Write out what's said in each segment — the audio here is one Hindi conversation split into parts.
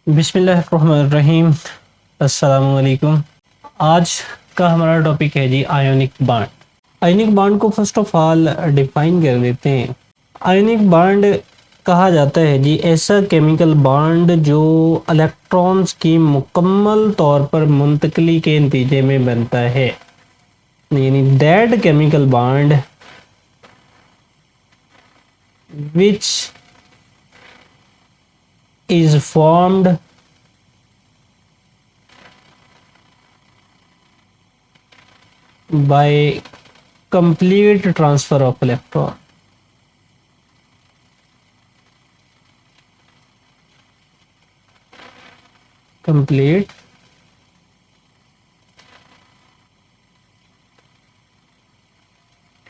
बिस्मिल्लाहिर्रहमानिर्रहीम। अस्सलामुअलैकुम। आज का हमारा टॉपिक है जी आयोनिक बॉन्ड। आयोनिक बॉन्ड को फर्स्ट ऑफ ऑल डिफाइन कर देते हैं। आयोनिक बॉन्ड कहा जाता है जी ऐसा केमिकल बॉन्ड जो इलेक्ट्रॉन्स की मुकम्मल तौर पर मुंतकली के नतीजे में बनता है, यानी that chemical bond which is formed by complete transfer of electron. Complete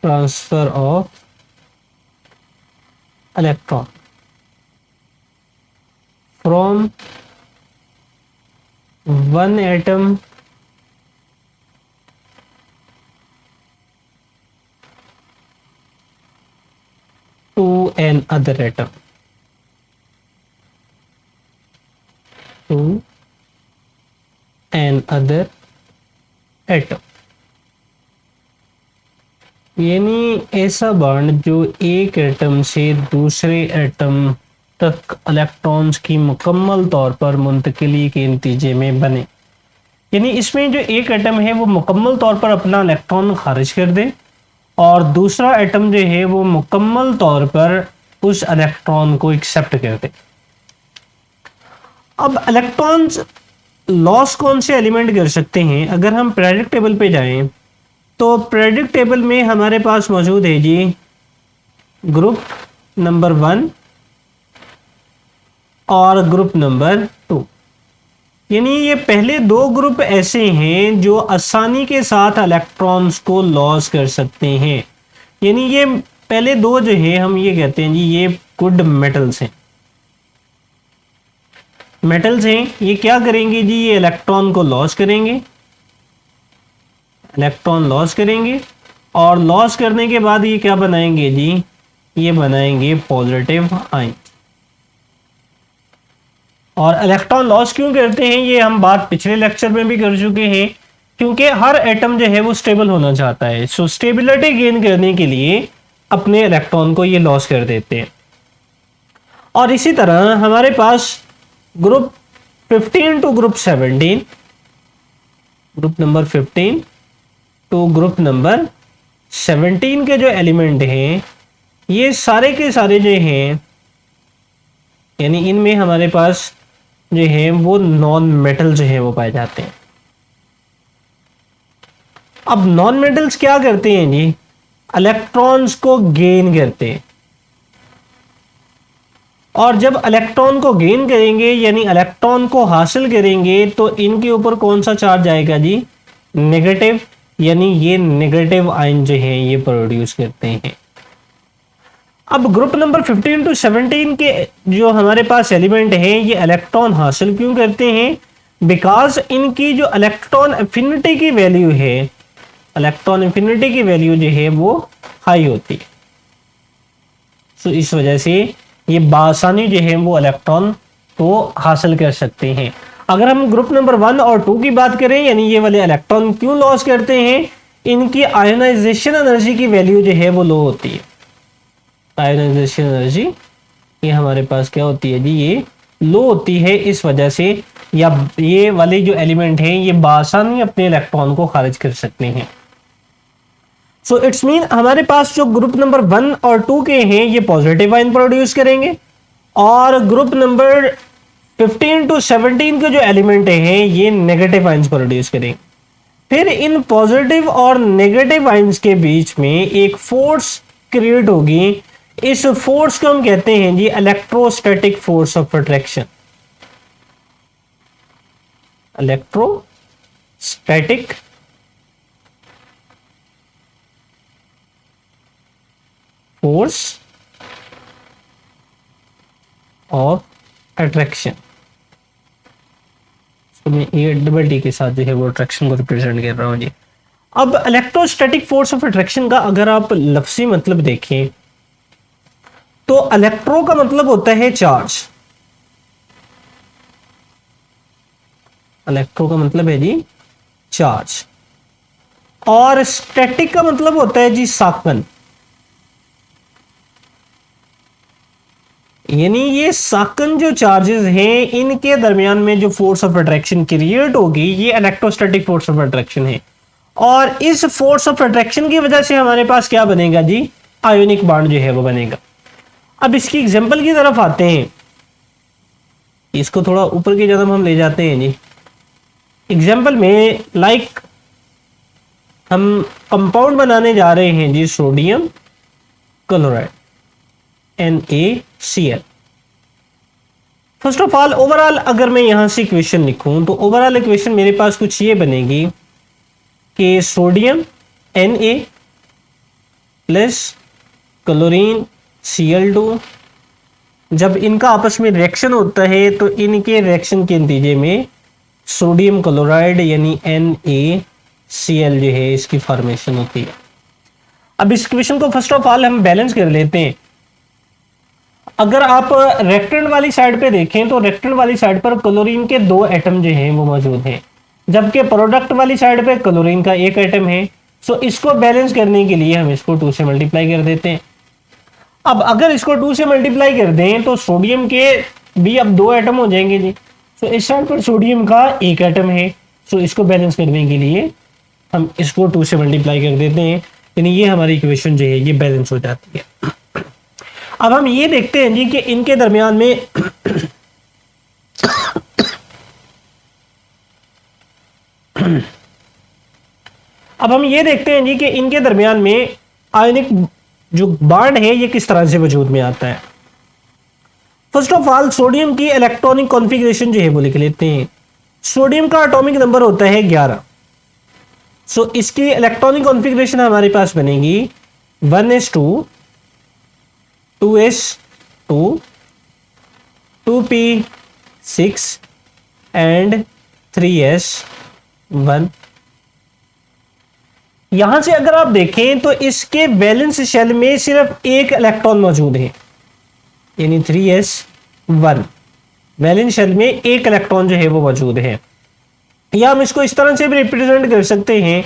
transfer of electron from one atom to another atom, to another atom। यानी ऐसा बॉन्ड जो एक एटम से दूसरे एटम तक इलेक्ट्रॉन्स की मुकम्मल तौर पर मुंतकिली के नतीजे में बने। यानी इसमें जो एक एटम है वो मुकम्मल तौर पर अपना इलेक्ट्रॉन खारिज कर दे और दूसरा एटम जो है वो मुकम्मल तौर पर उस इलेक्ट्रॉन को एक्सेप्ट कर दे। अब इलेक्ट्रॉन्स लॉस कौन से एलिमेंट कर सकते हैं? अगर हम पीरियोडिक टेबल पे जाएं तो पीरियोडिक टेबल में हमारे पास मौजूद है जी ग्रुप नंबर 1 और ग्रुप नंबर 2। यानी ये पहले दो ग्रुप ऐसे हैं जो आसानी के साथ इलेक्ट्रॉन्स को लॉस कर सकते हैं। यानी ये पहले दो जो है हम ये कहते हैं जी ये गुड मेटल्स हैं। मेटल्स हैं, ये क्या करेंगे जी, ये इलेक्ट्रॉन को लॉस करेंगे, इलेक्ट्रॉन लॉस करेंगे और लॉस करने के बाद ये क्या बनाएंगे जी, ये बनाएंगे पॉजिटिव आयन। और इलेक्ट्रॉन लॉस क्यों करते हैं ये हम बात पिछले लेक्चर में भी कर चुके हैं, क्योंकि हर एटम जो है वो स्टेबल होना चाहता है। सो स्टेबिलिटी गेन करने के लिए अपने इलेक्ट्रॉन को ये लॉस कर देते हैं। और इसी तरह हमारे पास group 15 to group 17, group number 15 to group number 17 के जो एलिमेंट हैं ये सारे के सारे जो हैं, यानी इनमें हमारे पास जो है वो नॉन मेटल जो है वो पाए जाते हैं। अब नॉन मेटल्स क्या करते हैं जी, इलेक्ट्रॉन्स को गेन करते हैं। और जब इलेक्ट्रॉन को गेन करेंगे यानी इलेक्ट्रॉन को हासिल करेंगे तो इनके ऊपर कौन सा चार्ज आएगा जी, नेगेटिव। यानी ये नेगेटिव आयन जो है ये प्रोड्यूस करते हैं। अब ग्रुप नंबर 15 टू 17 के जो हमारे पास एलिमेंट हैं ये इलेक्ट्रॉन हासिल क्यों करते हैं, बिकॉज इनकी जो इलेक्ट्रॉन एफिनिटी की वैल्यू है, इलेक्ट्रॉन एफिनिटी की वैल्यू जो है वो हाई होती है। सो इस वजह से ये बासानी जो है वो इलेक्ट्रॉन को हासिल कर सकते हैं। अगर हम ग्रुप नंबर 1 और 2 की बात करें, यानी ये वाले इलेक्ट्रॉन क्यों लॉस करते हैं, इनकी आयोनाइजेशन एनर्जी की वैल्यू जो है वो लो होती है। आयोनाइजेशन एनर्जी ये हमारे पास क्या होती है जी, ये लो होती है। इस वजह से या ये वाले जो एलिमेंट हैं ये बासानी अपने इलेक्ट्रॉन को खारिज कर सकते हैं। सो इट्स मीन हमारे पास जो ग्रुप नंबर 1 और 2 के हैं ये पॉजिटिव आयन प्रोड्यूस करेंगे और ग्रुप नंबर 15 टू 17 के जो एलिमेंट हैं ये नेगेटिव आयंस प्रोड्यूस करेंगे। फिर इन पॉजिटिव और नेगेटिव आयंस के बीच में एक फोर्स क्रिएट होगी। इस फोर्स को हम कहते हैं जी electrostatic force of attraction. Electrostatic force of attraction, तो मैं ये डबल टी के साथ जो है वो अट्रैक्शन को रिप्रेजेंट कर रहा हूं जी। अब इलेक्ट्रोस्टैटिक फोर्स ऑफ अट्रैक्शन का अगर आप लफ्जी मतलब देखें तो इलेक्ट्रो का मतलब होता है चार्ज इलेक्ट्रो का मतलब है जी चार्ज, और स्टैटिक का मतलब होता है जी साकन। यानी ये साकन जो चार्जेस हैं इनके दरमियान में जो फोर्स ऑफ अट्रैक्शन क्रिएट होगी ये इलेक्ट्रोस्टैटिक फोर्स ऑफ अट्रैक्शन है, और इस फोर्स ऑफ अट्रैक्शन की वजह से हमारे पास क्या बनेगा जी, आयोनिक बॉन्ड जो है वो बनेगा। अब इसकी एग्जांपल की तरफ आते हैं, इसको थोड़ा ऊपर की तरफ हम ले जाते हैं जी। एग्जांपल में लाइक हम कंपाउंड बनाने जा रहे हैं जी sodium chloride NaCl। First of all overall अगर मैं यहां से इक्वेशन लिखूं तो ओवरऑल इक्वेशन मेरे पास कुछ ये बनेगी कि sodium Na plus chlorine Cl2, जब इनका आपस में रिएक्शन होता है तो इनके रिएक्शन के नतीजे में सोडियम क्लोराइड यानी NaCl जो है इसकी फॉर्मेशन होती है। अब इस इक्वेशन को फर्स्ट ऑफ ऑल हम बैलेंस कर लेते हैं। अगर आप रेक्टेंट वाली साइड पे देखें तो रेक्टेंट वाली साइड पर क्लोरीन के 2 एटम जो हैं वो मौजूद हैं, जबकि प्रोडक्ट वाली साइड पे क्लोरीन का 1 एटम है। सो इसको बैलेंस करने के लिए हम इसको 2 से मल्टीप्लाई कर देते हैं। अब अगर इसको 2 से मल्टीप्लाई कर दें तो सोडियम के भी अब 2 एटम हो जाएंगे जी। सो इस साइड पर सोडियम का 1 एटम है, सो इसको बैलेंस करने के लिए हम इसको 2 से मल्टीप्लाई कर देते हैं, यानी ये हमारी इक्वेशन जो है ये बैलेंस हो जाती है। अब हम ये देखते हैं जी कि इनके दरमियान में अब हम ये देखते हैं जी कि इनके दरमियान में आयनिक जो बॉन्ड है ये किस तरह से वजूद में आता है। फर्स्ट ऑफ ऑल सोडियम की इलेक्ट्रॉनिक कॉन्फ़िगरेशन जो है वो लिख लेते हैं। सोडियम का एटॉमिक नंबर होता है 11। सो इसकी इलेक्ट्रॉनिक कॉन्फ़िगरेशन हमारे पास बनेगी 1s2 2s2 2p6 and 3s1। यहां से अगर आप देखें तो इसके वैलेंस शेल में सिर्फ एक इलेक्ट्रॉन मौजूद है, यानी 3s1 वैलेंस शेल में एक इलेक्ट्रॉन जो है वो मौजूद है। या हम इसको इस तरह से भी रिप्रेजेंट कर सकते हैं,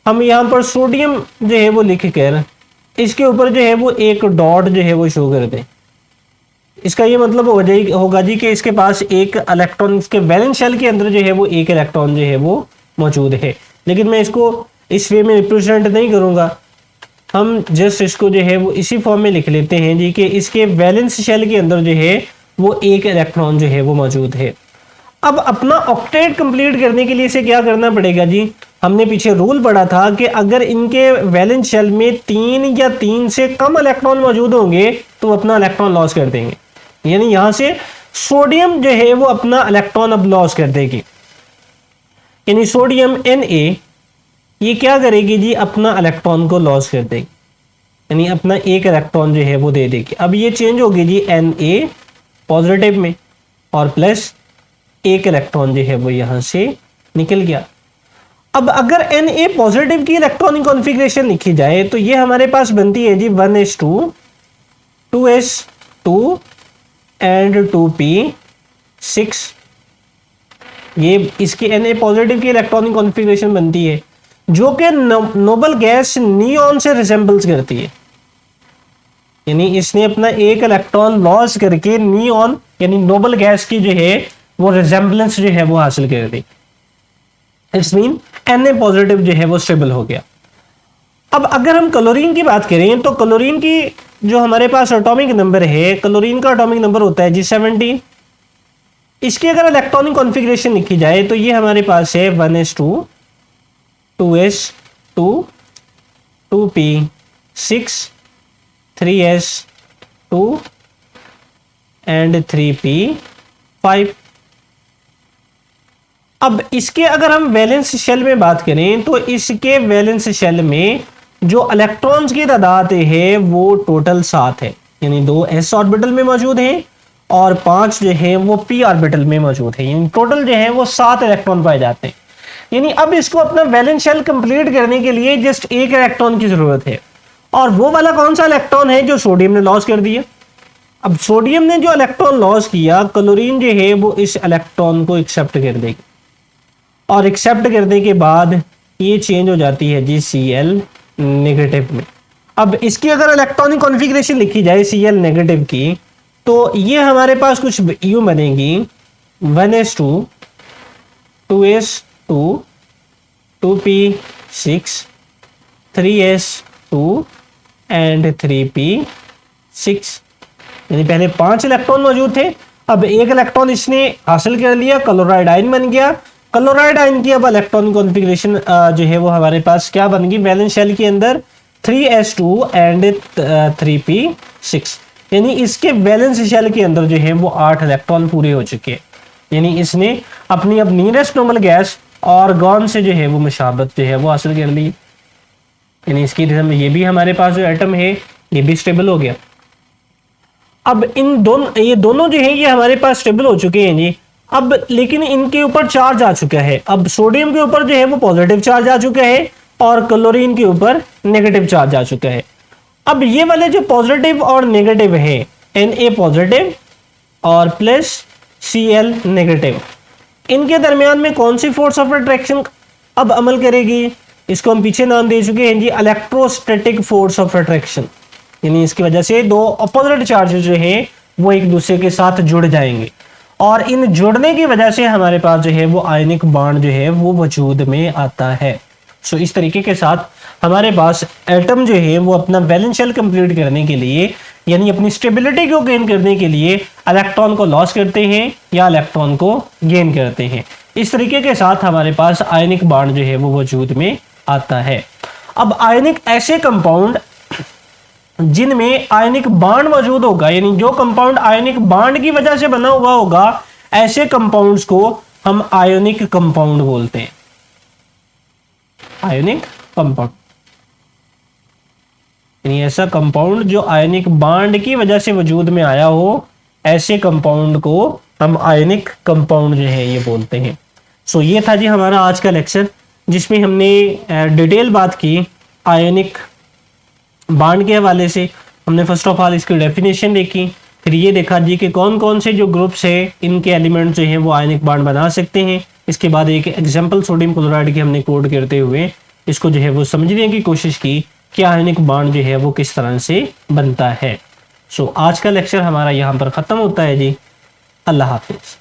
हम यहां पर सोडियम जो है वो लिख कर इसके ऊपर जो है वो एक डॉट जो है वो शो कर दें। इसका ये मतलब होगा जी कि इसके पास एक इलेक्ट्रॉन, इसके वैलेंस शेल के अंदर जो है वो एक इलेक्ट्रॉन जो है वो मौजूद है। लेकिन मैं इसको इस वे में रिप्रेजेंट नहीं करूंगा, हम जस्ट इसको जो है वो इसी फॉर्म में लिख लेते हैं जी कि इसके वैलेंस शेल के अंदर जो है वो एक इलेक्ट्रॉन जो है वो मौजूद है। अब अपना ऑक्टेट कंप्लीट करने के लिए इसे क्या करना पड़ेगा जी, हमने पीछे रूल पढ़ा था कि अगर इनके वैलेंस शेल में 3 या 3 से कम इलेक्ट्रॉन मौजूद होंगे तो अपना इलेक्ट्रॉन लॉस कर देंगे। यानी यहां से सोडियम जो है वो अपना इलेक्ट्रॉन अब लॉस कर देगी, यानी सोडियम Na ये क्या करेगी जी, अपना इलेक्ट्रॉन को लॉस कर देगी, यानी अपना एक इलेक्ट्रॉन जो है वो दे देगी। अब ये चेंज होगी जी Na पॉजिटिव में, और प्लस एक इलेक्ट्रॉन जो है वो यहां से निकल गया। अब अगर Na पॉजिटिव की इलेक्ट्रॉनिक कॉन्फ़िगरेशन लिखी जाए तो ये हमारे पास बनती है जी 1s2 2s2 एंड 2p6। ये इसकी Na पॉजिटिव की इलेक्ट्रॉनिक कॉन्फ़िगरेशन बनती है जो कि नोबल गैस नियॉन से रिसेंबल्स करती है, यानी इसने अपना एक इलेक्ट्रॉन लॉस करके नियॉन यानी नोबल गैस की जो है वो रिजेंबलेंस जो है वो हासिल कर दी। इट्स मीन Na पॉजिटिव जो है वो स्टेबल हो गया। अब अगर हम क्लोरीन की बात करें तो क्लोरीन की जो हमारे पास एटॉमिक नंबर है, क्लोरीन का एटॉमिक नंबर होता है जी 17। इसकी अगर इलेक्ट्रॉनिक कॉन्फ़िगरेशन लिखी जाए तो ये हमारे पास है 1s2 2s2 2p6 3s2 and 3p5। अब इसके अगर हम वैलेंस शेल में बात करें तो इसके वैलेंस शेल में जो इलेक्ट्रॉन्स की तादाद है वो टोटल 7 है, यानी 2 s ऑर्बिटल में मौजूद हैं और 5 जो है वो p ऑर्बिटल में मौजूद है, यानी टोटल जो है वो 7 इलेक्ट्रॉन पाए जाते हैं। यानी अब इसको अपना वैलेंस शेल कंप्लीट करने के लिए जस्ट एक इलेक्ट्रॉन की जरूरत है, और वो वाला कौन सा इलेक्ट्रॉन है जो सोडियम ने लॉस कर दिया। अब सोडियम ने जो इलेक्ट्रॉन लॉस किया, क्लोरीन जो है वो इस इलेक्ट्रॉन को एक्सेप्ट कर देगी, और एक्सेप्ट करने के बाद ये चेंज हो जाती है जी Cl नेगेटिव में। अब इसकी अगर इलेक्ट्रॉनिक कॉन्फ़िगरेशन लिखी जाए Cl नेगेटिव की, तो ये हमारे पास कुछ यूं बनेगी 1s2 2s2 2p6 3s2 and 3p6, यानी पहले 5 इलेक्ट्रॉन मौजूद थे, अब एक इलेक्ट्रॉन इसने हासिल कर लिया, क्लोराइड आयन बन गया। क्लोराइड आयन की अब इलेक्ट्रॉनिक कॉन्फ़िगरेशन जो है वो हमारे पास क्या बन गई वैलेंस शेल के अंदर 3s2 एंड 3p6, यानी इसके वैलेंस शेल के अंदर जो है वो 8 इलेक्ट्रॉन पूरे हो चुके हैं। यानी इसने अपनी अब नियरेस्ट नॉर्मल गैस आर्गन से जो है वो मुशाबत जो है वो हासिल कर ली, यानी इसकी रिदम ये भी हमारे पास जो एटम है ये भी स्टेबल हो गया। अब ये दोनों जो है ये हमारे पास स्टेबल हो चुके हैं जी। अब लेकिन इनके ऊपर चार्ज आ चुका है, अब सोडियम के ऊपर जो है वो पॉजिटिव चार्ज आ चुका है और क्लोरीन के ऊपर नेगेटिव चार्ज आ चुका है। अब ये वाले जो पॉजिटिव और नेगेटिव है Na पॉजिटिव और प्लस Cl नेगेटिव, इनके दरमियान में कौन सी फोर्स ऑफ अट्रैक्शन अब अमल करेगी? इसको हम पीछे नाम दे चुके हैं जी इलेक्ट्रोस्टैटिक फोर्स ऑफ अट्रैक्शन, यानी इसकी वजह से दो अपोजिट चार्जेस जो है वो एक दूसरे के साथ जुड़ जाएंगे और इन जुड़ने की वजह से हमारे पास जो है वो आयनिक बॉन्ड जो है वो वजूद में आता है। सो इस तरीके के साथ हमारे पास एटम जो है वो अपना वैलेंस शेल कंप्लीट करने के लिए, यानी अपनी स्टेबिलिटी को गेन करने के लिए इलेक्ट्रॉन को लॉस करते हैं या इलेक्ट्रॉन को गेन करते हैं। इस तरीके के साथ हमारे पास आयनिक बॉन्ड जो है वो वजूद में आता है। अब आयनिक ऐसे कंपाउंड जिनमें आयनिक बॉन्ड मौजूद होगा, यानी जो कंपाउंड आयनिक बॉन्ड की वजह से बना हुआ होगा, ऐसे कंपाउंड्स को हम आयोनिक कंपाउंड बोलते हैं। आयोनिक कंपाउंड यानी ऐसा कंपाउंड जो आयनिक बॉन्ड की वजह से वजूद में आया हो, ऐसे कंपाउंड को हम आयनिक कंपाउंड जो है ये बोलते हैं। सो ये था जी हमारा आज का लेक्चर, जिसमें हमने डिटेल बात की आयनिक बॉन्ड के हवाले से। हमने फर्स्ट ऑफ ऑल इसकी डेफिनेशन देखी, फिर ये देखा जी कि कौन कौन से जो ग्रुप्स है इनके एलिमेंट जो हैं वो आयनिक बॉन्ड बना सकते हैं। इसके बाद एक एग्जांपल सोडियम क्लोराइड की हमने कोड करते हुए इसको जो है वो समझने की कोशिश की कि आयनिक बॉन्ड जो है वो किस तरह से बनता है। सो आज का लेक्चर हमारा यहाँ पर ख़त्म होता है जी। अल्लाह हाफिज़।